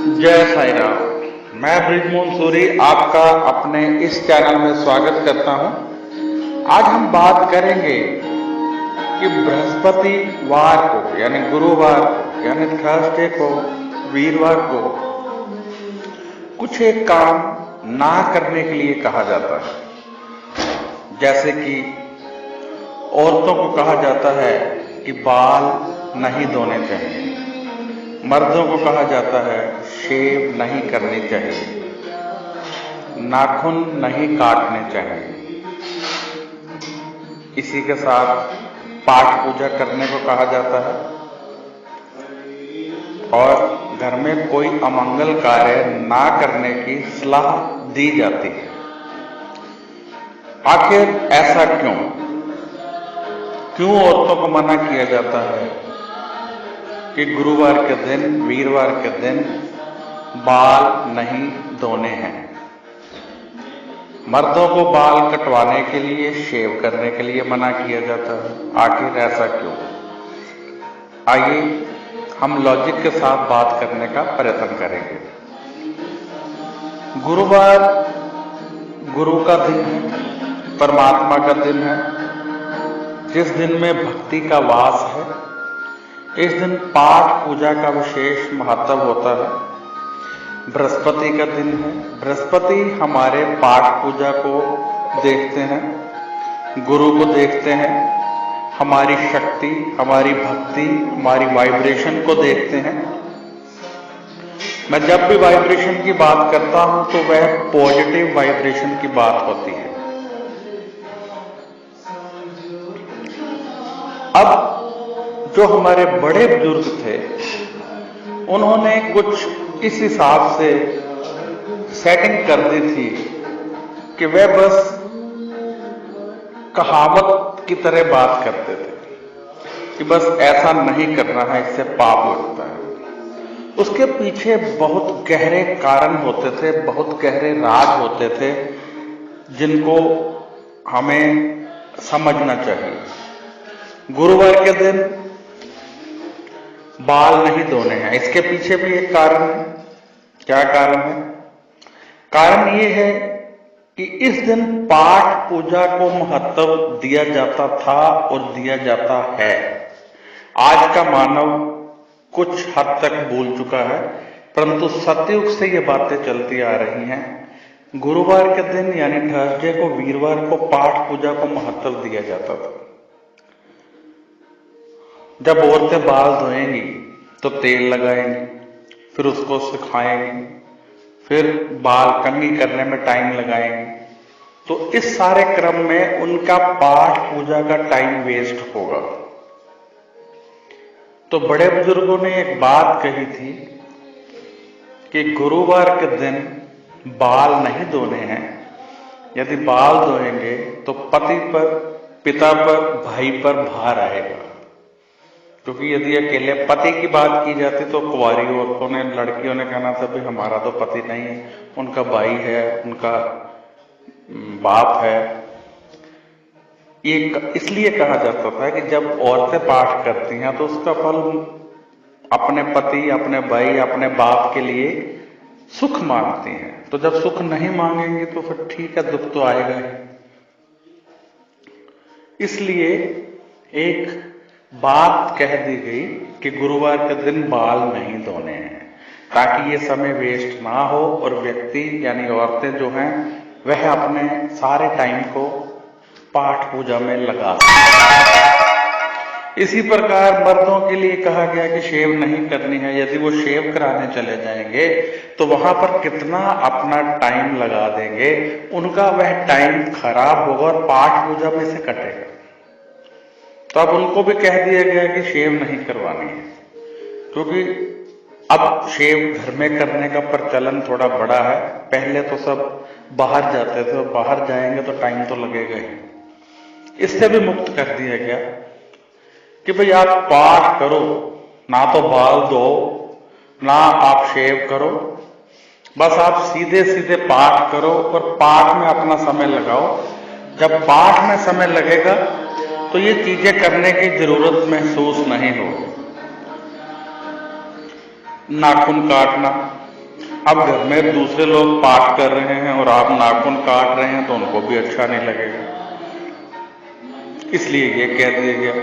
जय साई राम। मैं ब्रिजमोहन सूरी आपका अपने इस चैनल में स्वागत करता हूं। आज हम बात करेंगे कि बृहस्पतिवार को यानी गुरुवार को यानी थर्सडे को, वीरवार को कुछ एक काम ना करने के लिए कहा जाता है। जैसे कि औरतों को कहा जाता है कि बाल नहीं धोने चाहिए, मर्दों को कहा जाता है शेव नहीं करनी चाहिए, नाखून नहीं काटने चाहिए। इसी के साथ पाठ पूजा करने को कहा जाता है और घर में कोई अमंगल कार्य ना करने की सलाह दी जाती है। आखिर ऐसा क्यों औरतों को मना किया जाता है कि गुरुवार के दिन, वीरवार के दिन बाल नहीं धोने हैं? मर्दों को बाल कटवाने के लिए, शेव करने के लिए मना किया जाता है। आखिर ऐसा क्यों? आइए हम लॉजिक के साथ बात करने का प्रयत्न करेंगे। गुरुवार गुरु का दिन है, परमात्मा का दिन है, जिस दिन में भक्ति का वास है। इस दिन पाठ पूजा का विशेष महत्व होता है। बृहस्पति का दिन है। बृहस्पति हमारे पाठ पूजा को देखते हैं, गुरु को देखते हैं, हमारी शक्ति, हमारी भक्ति, हमारी वाइब्रेशन को देखते हैं। मैं जब भी वाइब्रेशन की बात करता हूं तो वह पॉजिटिव वाइब्रेशन की बात होती है। अब जो हमारे बड़े बुजुर्ग थे, उन्होंने कुछ इस हिसाब से सेटिंग कर दी थी कि वे बस कहावत की तरह बात करते थे कि बस ऐसा नहीं करना है, इससे पाप लगता है। उसके पीछे बहुत गहरे कारण होते थे, बहुत गहरे राज होते थे, जिनको हमें समझना चाहिए। गुरुवार के दिन बाल नहीं धोने हैं, इसके पीछे भी एक कारण है। क्या कारण है? कारण ये है कि इस दिन पाठ पूजा को महत्व दिया जाता था और दिया जाता है। आज का मानव कुछ हद तक भूल चुका है, परंतु सतयुग से ये बातें चलती आ रही हैं। गुरुवार के दिन यानी थर्सडे को, वीरवार को पाठ पूजा को महत्व दिया जाता था। जब औरतें बाल धोएंगी तो तेल लगाएंगी, फिर उसको सुखाएंगी, फिर बाल कंघी करने में टाइम लगाएंगी। तो इस सारे क्रम में उनका पाठ पूजा का टाइम वेस्ट होगा। तो बड़े बुजुर्गों ने एक बात कही थी कि गुरुवार के दिन बाल नहीं धोने हैं। यदि बाल धोएंगे तो पति पर, पिता पर, भाई पर भार आएगा। क्योंकि यदि अकेले पति की बात की जाती तो कुंवारी औरतों ने, लड़कियों ने कहना था भाई हमारा तो पति नहीं है, उनका भाई है, उनका बाप है। ये इसलिए कहा जाता था कि जब औरतें पाठ करती हैं तो उसका फल अपने पति, अपने भाई, अपने बाप के लिए सुख मांगती हैं। तो जब सुख नहीं मांगेंगे तो फिर ठीक है, दुख तो आएगा ही। इसलिए एक बात कह दी गई कि गुरुवार के दिन बाल नहीं धोने हैं, ताकि ये समय वेस्ट ना हो और व्यक्ति यानी औरतें जो हैं वह अपने सारे टाइम को पाठ पूजा में लगा सकें। इसी प्रकार मर्दों के लिए कहा गया कि शेव नहीं करनी है। यदि वो शेव कराने चले जाएंगे तो वहां पर कितना अपना टाइम लगा देंगे, उनका वह टाइम खराब होगा और पाठ पूजा में से कटेगा। तो अब उनको भी कह दिया गया कि शेव नहीं करवानी है, क्योंकि अब शेव घर में करने का प्रचलन थोड़ा बड़ा है। पहले तो सब बाहर जाते थे, और बाहर जाएंगे तो टाइम तो लगेगा ही। इससे भी मुक्त कर दिया गया कि भाई आप पाठ करो, ना तो बाल धो, ना आप शेव करो, बस आप सीधे सीधे पाठ करो और पाठ में अपना समय लगाओ। जब पाठ में समय लगेगा तो ये चीजें करने की जरूरत महसूस नहीं होगी। नाखून काटना, अब घर में दूसरे लोग पाठ कर रहे हैं और आप नाखून काट रहे हैं तो उनको भी अच्छा नहीं लगेगा, इसलिए ये कह दिया गया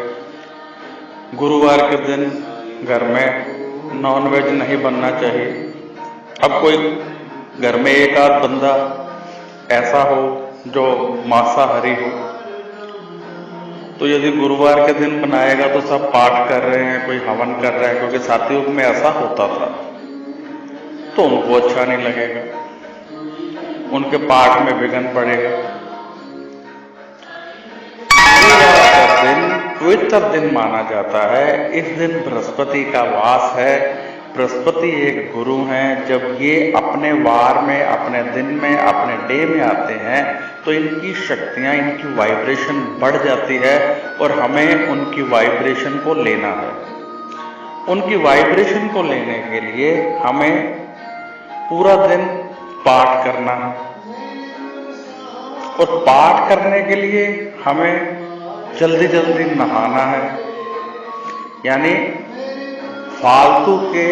गुरुवार के दिन घर में नॉनवेज नहीं बनना चाहिए। अब कोई घर में एक आध बंदा ऐसा हो जो मांसाहारी हो, तो यदि गुरुवार के दिन बनाएगा तो सब पाठ कर रहे हैं, कोई हवन कर रहा है, क्योंकि सातयुग में ऐसा होता था, तो उनको अच्छा नहीं लगेगा, उनके पाठ में विघ्न पड़ेगा। गुरुवार का दिन पवित्र दिन माना जाता है। इस दिन बृहस्पति का वास है। बृहस्पति एक गुरु हैं। जब ये अपने वार में, अपने दिन में, अपने डे में आते हैं तो इनकी शक्तियां, इनकी वाइब्रेशन बढ़ जाती है और हमें उनकी वाइब्रेशन को लेना है। उनकी वाइब्रेशन को लेने के लिए हमें पूरा दिन पाठ करना है और पाठ करने के लिए हमें जल्दी जल्दी नहाना है, यानी फालतू के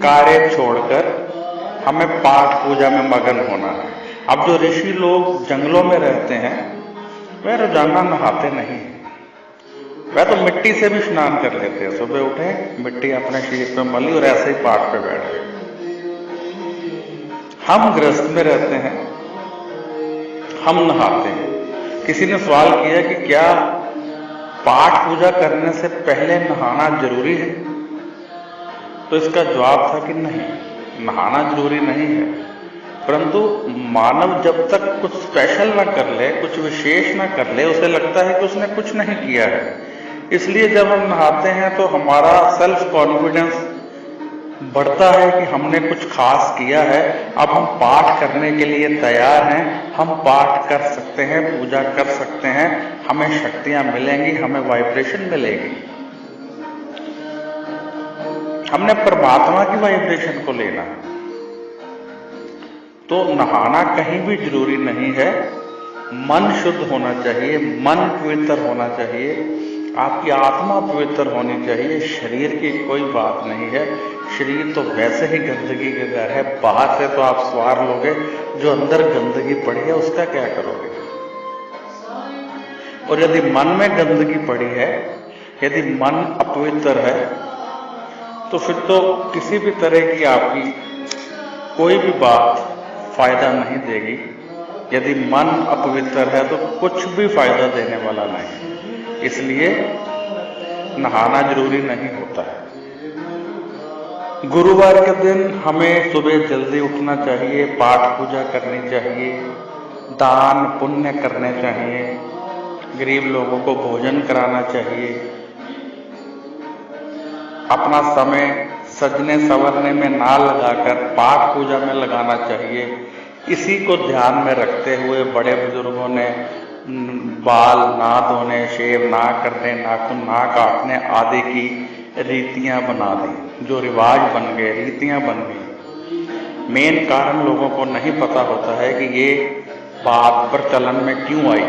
कार्य छोड़कर हमें पाठ पूजा में मगन होना है। अब जो ऋषि लोग जंगलों में रहते हैं वह रोजाना नहाते नहीं, वह तो मिट्टी से भी स्नान कर लेते हैं। सुबह उठे, मिट्टी अपने शरीर पे मली और ऐसे ही पाठ पे बैठ गए। हम गृहस्थ में रहते हैं, हम नहाते हैं। किसी ने सवाल किया कि क्या पाठ पूजा करने से पहले नहाना जरूरी है? तो इसका जवाब था कि नहीं, नहाना जरूरी नहीं है, परंतु मानव जब तक कुछ स्पेशल ना कर ले, कुछ विशेष ना कर ले, उसे लगता है कि उसने कुछ नहीं किया है। इसलिए जब हम नहाते हैं तो हमारा सेल्फ कॉन्फिडेंस बढ़ता है कि हमने कुछ खास किया है, अब हम पाठ करने के लिए तैयार हैं, हम पाठ कर सकते हैं, पूजा कर सकते हैं, हमें शक्तियां मिलेंगी, हमें वाइब्रेशन मिलेगी। हमने परमात्मा की वाइब्रेशन को लेना है। तो नहाना कहीं भी जरूरी नहीं है। मन शुद्ध होना चाहिए, मन पवित्र होना चाहिए, आपकी आत्मा पवित्र होनी चाहिए। शरीर की कोई बात नहीं है, शरीर तो वैसे ही गंदगी के घर है, बाहर से तो आप सवार लोगे, जो अंदर गंदगी पड़ी है उसका क्या करोगे? और यदि मन में गंदगी पड़ी है, यदि मन अपवित्र है, तो फिर तो किसी भी तरह की आपकी कोई भी बात फायदा नहीं देगी। यदि मन अपवित्र है तो कुछ भी फायदा देने वाला नहीं। इसलिए नहाना जरूरी नहीं होता है। गुरुवार के दिन हमें सुबह जल्दी उठना चाहिए, पाठ पूजा करनी चाहिए, दान पुण्य करने चाहिए, गरीब लोगों को भोजन कराना चाहिए, अपना समय सजने संवरने में ना लगाकर पाठ पूजा में लगाना चाहिए। इसी को ध्यान में रखते हुए बड़े बुजुर्गों ने बाल ना धोने, शेव ना करने, नाखून ना काटने आदि की रीतियां बना दी, जो रिवाज बन गए, रीतियां बन गई। मेन कारण लोगों को नहीं पता होता है कि ये बात प्रचलन में क्यों आई।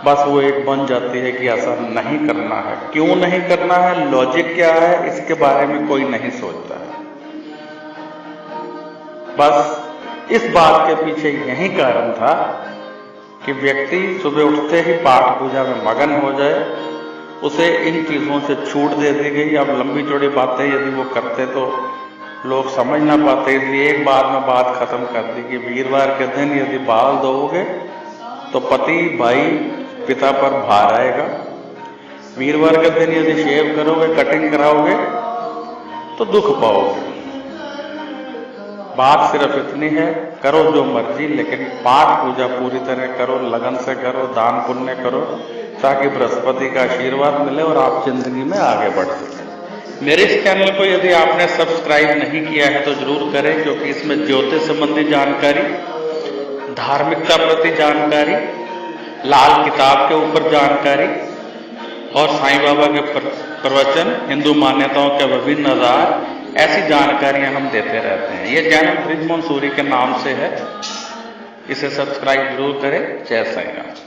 बस वो एक बन जाती है कि ऐसा नहीं करना है। क्यों नहीं करना है, लॉजिक क्या है, इसके बारे में कोई नहीं सोचता है। बस इस बात के पीछे यही कारण था कि व्यक्ति सुबह उठते ही पाठ पूजा में मगन हो जाए, उसे इन चीजों से छूट दे दी गई। अब लंबी चौड़ी बातें यदि वो करते तो लोग समझ ना पाते, इसलिए एक बार में बात खत्म कर दी कि वीरवार के दिन यदि बाल धोओगे तो पति भाई पिता पर भार आएगा। वीरवार के दिन यदि शेव करोगे, कटिंग कराओगे तो दुख पाओगे। बात सिर्फ इतनी है, करो जो मर्जी, लेकिन पाठ पूजा पूरी तरह करो, लगन से करो, दान पुण्य करो, ताकि बृहस्पति का आशीर्वाद मिले और आप जिंदगी में आगे बढ़ सकें। मेरे इस चैनल को यदि आपने सब्सक्राइब नहीं किया है तो जरूर करें, क्योंकि इसमें ज्योतिष संबंधी जानकारी, धार्मिकता प्रति जानकारी, लाल किताब के ऊपर जानकारी और साईं बाबा के प्रवचन, हिंदू मान्यताओं के विभिन्न आधार, ऐसी जानकारियां हम देते रहते हैं। ये चैनल ब्रिजमोहन सूरी के नाम से है, इसे सब्सक्राइब जरूर करें। जय साईं राम।